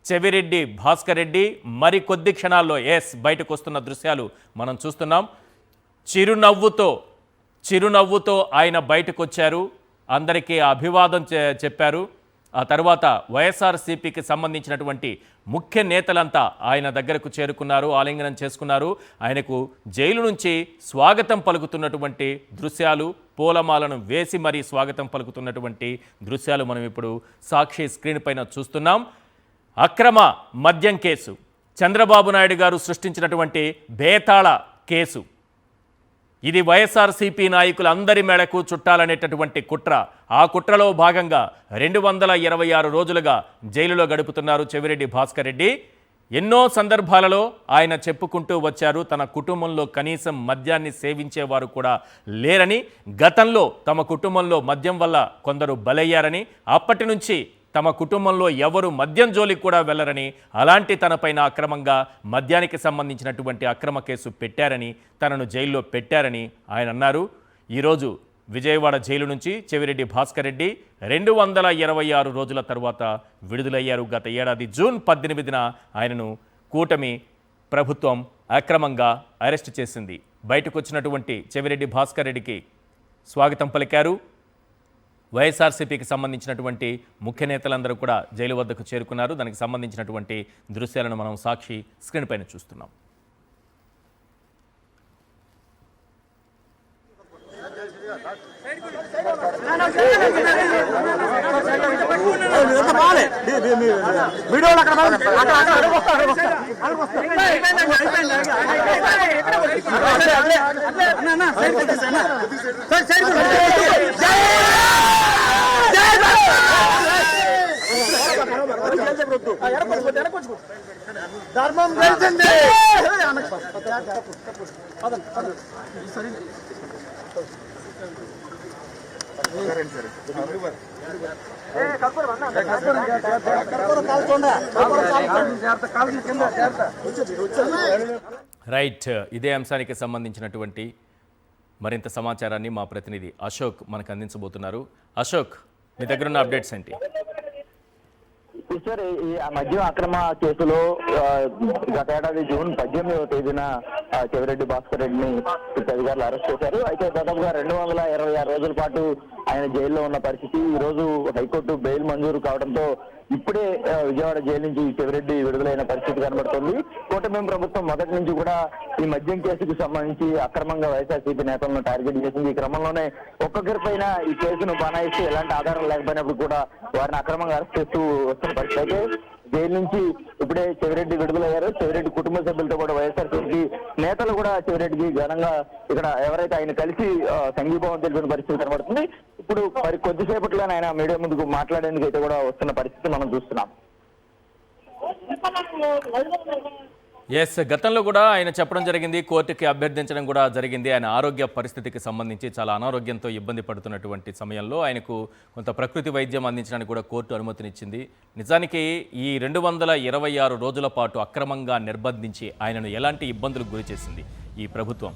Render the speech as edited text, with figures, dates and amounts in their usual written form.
చెవిరెడ్డి భాస్కర్ రెడ్డి మరి కొద్ది క్షణాల్లో బయటకు వస్తున్న దృశ్యాలు మనం చూస్తున్నాం. చిరునవ్వుతో ఆయన బయటకు వచ్చారు. అందరికీ అభివాదం చెప్పారు. ఆ తర్వాత వైఎస్ఆర్సీపీకి సంబంధించినటువంటి ముఖ్య నేతలంతా ఆయన దగ్గరకు చేరుకున్నారు, ఆలింగనం చేసుకున్నారు. ఆయనకు జైలు నుంచి స్వాగతం పలుకుతున్నటువంటి దృశ్యాలు, పూలమాలను వేసి మరీ స్వాగతం పలుకుతున్నటువంటి దృశ్యాలు మనం ఇప్పుడు సాక్షి స్క్రీన్ పైన చూస్తున్నాం. అక్రమ మద్యం కేసు, చంద్రబాబు నాయుడు గారు సృష్టించినటువంటి బేతాళ కేసు. ఇది వైఎస్ఆర్సీపీ నాయకులందరి మేడకు చుట్టాలనేటటువంటి కుట్ర. ఆ కుట్రలో భాగంగా 226 రోజులుగా జైలులో గడుపుతున్నారు చెవిరెడ్డి భాస్కర్ రెడ్డి. ఎన్నో సందర్భాలలో ఆయన చెప్పుకుంటూ వచ్చారు, తన కుటుంబంలో కనీసం మద్యాన్ని సేవించేవారు కూడా లేరని, గతంలో తమ కుటుంబంలో మద్యం వల్ల కొందరు బలయ్యారని, అప్పటి నుంచి తమ కుటుంబంలో ఎవరు మద్యం జోలికి కూడా వెళ్లరని, అలాంటి తనపైన అక్రమంగా మద్యానికి సంబంధించినటువంటి అక్రమ కేసు పెట్టారని, తనను జైల్లో పెట్టారని ఆయన అన్నారు. ఈరోజు విజయవాడ జైలు నుంచి చెవిరెడ్డి భాస్కర్ రెడ్డి 226 రోజుల తర్వాత విడుదలయ్యారు. గత ఏడాది జూన్ 18న ఆయనను కూటమి ప్రభుత్వం అక్రమంగా అరెస్టు చేసింది. బయటకు వచ్చినటువంటి చెవిరెడ్డి భాస్కర్ రెడ్డికి స్వాగతం పలికారు. వైఎస్ఆర్సీపీకి సంబంధించినటువంటి ముఖ్య నేతలందరూ కూడా జైలు వద్దకు చేరుకున్నారు. దానికి సంబంధించినటువంటి దృశ్యాలను మనం సాక్షి స్క్రీన్ పైన చూస్తున్నాం. ధర్మం గెలిచింది. రైట్, ఇదే అంశానికి సంబంధించినటువంటి మరింత సమాచారాన్ని మా ప్రతినిధి అశోక్ మనకు అందించబోతున్నారు. అశోక్, మీ దగ్గర ఉన్న అప్డేట్స్ ఏంటి? సార్, ఈ మద్యం అక్రమ కేసులో గత ఏడాది జూన్ 18వ తేదీన చెవిరెడ్డి భాస్కర్ రెడ్డిని అధికారులు అరెస్ట్ చేశారు. అయితే దాదాపుగా 226 రోజుల పాటు ఆయన జైల్లో ఉన్న పరిస్థితి. ఈ రోజు హైకోర్టు బెయిల్ మంజూరు కావడంతో ఇప్పుడే విజయవాడ జైలు నుంచి చెవిరెడ్డి విడుదలైన పరిస్థితి కనబడుతుంది. కూటమి ప్రభుత్వం మొదటి నుంచి కూడా ఈ మద్యం కేసుకు సంబంధించి అక్రమంగా వైఎస్ఆర్సీపీ నేతలను టార్గెట్ చేసింది. ఈ క్రమంలోనే ఒక్కొక్కరిపైన ఈ కేసును బనాయిస్తూ ఎలాంటి ఆధారం లేకపోయినప్పుడు కూడా వారిని అక్రమంగా అరెస్ట్ చేస్తూ వస్తున్న పరిస్థితి. అయితే జైలు నుంచి ఇప్పుడే చెవిరెడ్డి విడుదలయ్యారు. చెవిరెడ్డి కుటుంబ సభ్యులతో కూడా వైఎస్ఆర్సీపీ నేతలు కూడా చెవిరెడ్డికి ఘనంగా ఇక్కడ ఎవరైతే ఆయన కలిసి సంఘీభావం తెలిపిన పరిస్థితి కనబడుతుంది. ఇప్పుడు మరి కొద్దిసేపట్లోనే ఆయన మీడియా ముందుకు మాట్లాడేందుకు అయితే కూడా వస్తున్న పరిస్థితి మనం చూస్తున్నాం. గతంలో కూడా ఆయన చెప్పడం జరిగింది, కోర్టుకి అభ్యర్థించడం కూడా జరిగింది. ఆయన ఆరోగ్య పరిస్థితికి సంబంధించి చాలా అనారోగ్యంతో ఇబ్బంది పడుతున్నటువంటి సమయంలో ఆయనకు కొంత ప్రకృతి వైద్యం అందించడానికి కూడా కోర్టు అనుమతినిచ్చింది. నిజానికి ఈ 226 రోజుల పాటు అక్రమంగా నిర్బంధించి ఆయనను ఎలాంటి ఇబ్బందులకు గురి చేసింది ఈ ప్రభుత్వం?